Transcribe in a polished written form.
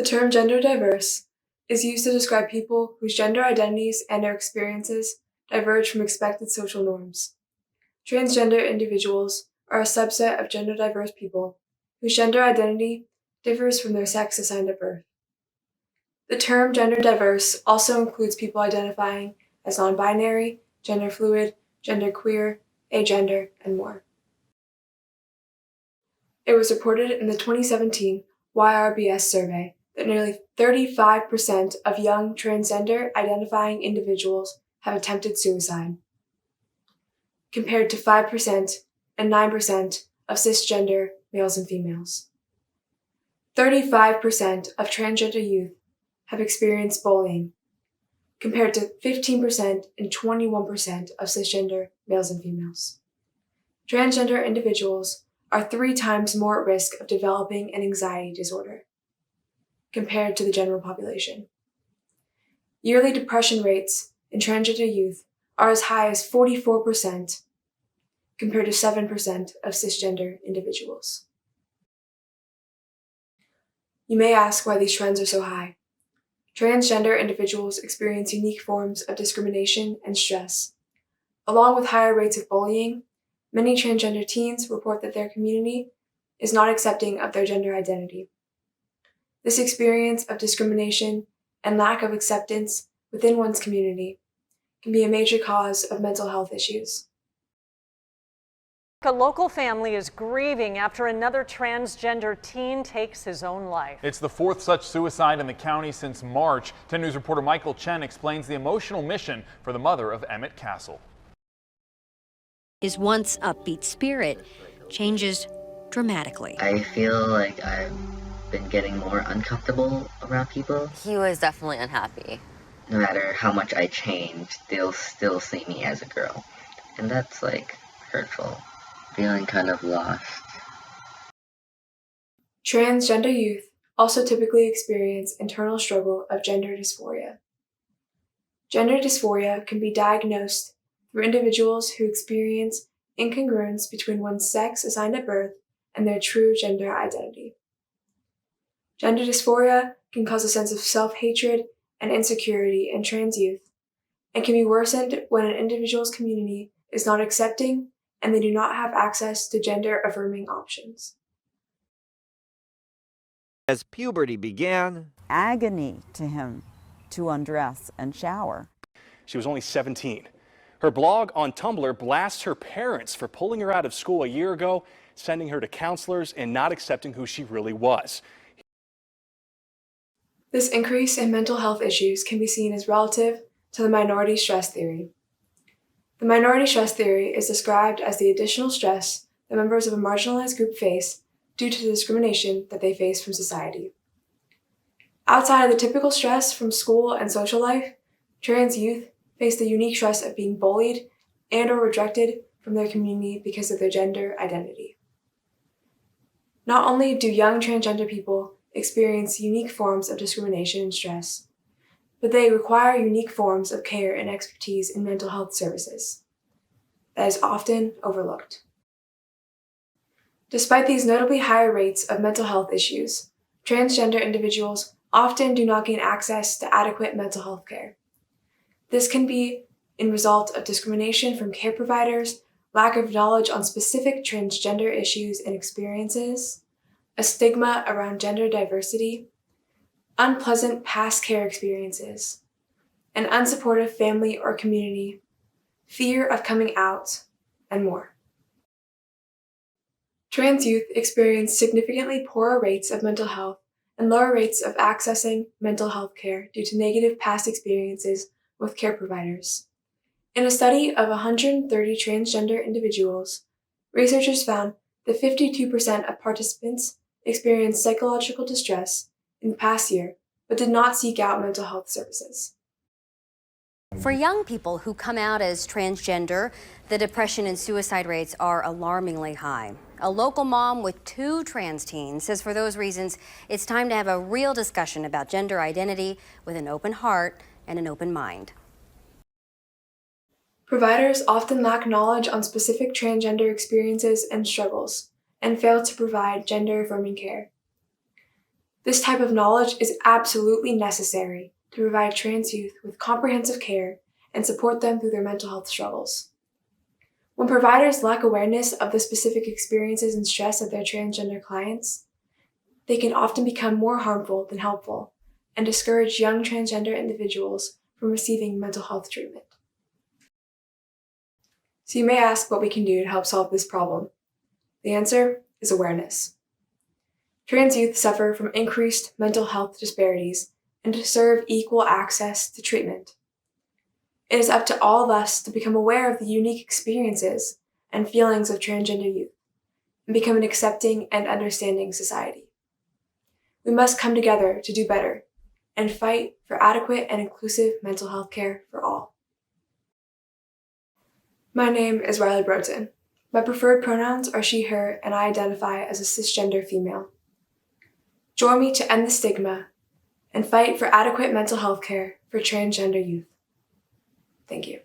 The term gender diverse is used to describe people whose gender identities and their experiences diverge from expected social norms. Transgender individuals are a subset of gender diverse people whose gender identity differs from their sex assigned at birth. The term gender diverse also includes people identifying as non-binary, gender fluid, genderqueer, agender, and more. It was reported in the 2017 YRBS survey that nearly 35% of young transgender identifying individuals have attempted suicide, compared to 5% and 9% of cisgender males and females. 35% of transgender youth have experienced bullying, compared to 15% and 21% of cisgender males and females. Transgender individuals are 3 times more at risk of developing an anxiety disorder compared to the general population. Yearly depression rates in transgender youth are as high as 44% compared to 7% of cisgender individuals. You may ask why these trends are so high. Transgender individuals experience unique forms of discrimination and stress. Along with higher rates of bullying, many transgender teens report that their community is not accepting of their gender identity. This experience of discrimination and lack of acceptance within one's community can be a major cause of mental health issues. A local family is grieving after another transgender teen takes his own life. It's the 4th such suicide in the county since March. 10 News reporter Michael Chen explains the emotional mission for the mother of Emmett Castle. His once upbeat spirit changes dramatically. I feel like I've been getting more uncomfortable around people. He was definitely unhappy. No matter how much I change, they'll still see me as a girl. And that's like hurtful. Feeling kind of lost. Transgender youth also typically experience internal struggle of gender dysphoria. Gender dysphoria can be diagnosed through individuals who experience incongruence between one's sex assigned at birth and their true gender identity. Gender dysphoria can cause a sense of self-hatred and insecurity in trans youth, and can be worsened when an individual's community is not accepting and they do not have access to gender-affirming options. As puberty began, agony to him to undress and shower. She was only 17. Her blog on Tumblr blasts her parents for pulling her out of school a year ago, sending her to counselors, and not accepting who she really was. This increase in mental health issues can be seen as relative to the minority stress theory. The minority stress theory is described as the additional stress that members of a marginalized group face due to the discrimination that they face from society. Outside of the typical stress from school and social life, trans youth face the unique stress of being bullied and/or rejected from their community because of their gender identity. Not only do young transgender people experience unique forms of discrimination and stress, but they require unique forms of care and expertise in mental health services that is often overlooked. Despite these notably higher rates of mental health issues, transgender individuals often do not gain access to adequate mental health care. This can be in result of discrimination from care providers, lack of knowledge on specific transgender issues and experiences, a stigma around gender diversity, unpleasant past care experiences, an unsupportive family or community, fear of coming out, and more. Trans youth experience significantly poorer rates of mental health and lower rates of accessing mental health care due to negative past experiences with care providers. In a study of 130 transgender individuals, researchers found that 52% of participants experienced psychological distress in the past year, but did not seek out mental health services. For young people who come out as transgender, the depression and suicide rates are alarmingly high. A local mom with 2 trans teens says for those reasons, it's time to have a real discussion about gender identity with an open heart and an open mind. Providers often lack knowledge on specific transgender experiences and struggles, and fail to provide gender-affirming care. This type of knowledge is absolutely necessary to provide trans youth with comprehensive care and support them through their mental health struggles. When providers lack awareness of the specific experiences and stress of their transgender clients, they can often become more harmful than helpful and discourage young transgender individuals from receiving mental health treatment. So you may ask what we can do to help solve this problem. The answer is awareness. Trans youth suffer from increased mental health disparities and deserve equal access to treatment. It is up to all of us to become aware of the unique experiences and feelings of transgender youth and become an accepting and understanding society. We must come together to do better and fight for adequate and inclusive mental health care for all. My name is Riley Broten. My preferred pronouns are she, her, and I identify as a cisgender female. Join me to end the stigma and fight for adequate mental health care for transgender youth. Thank you.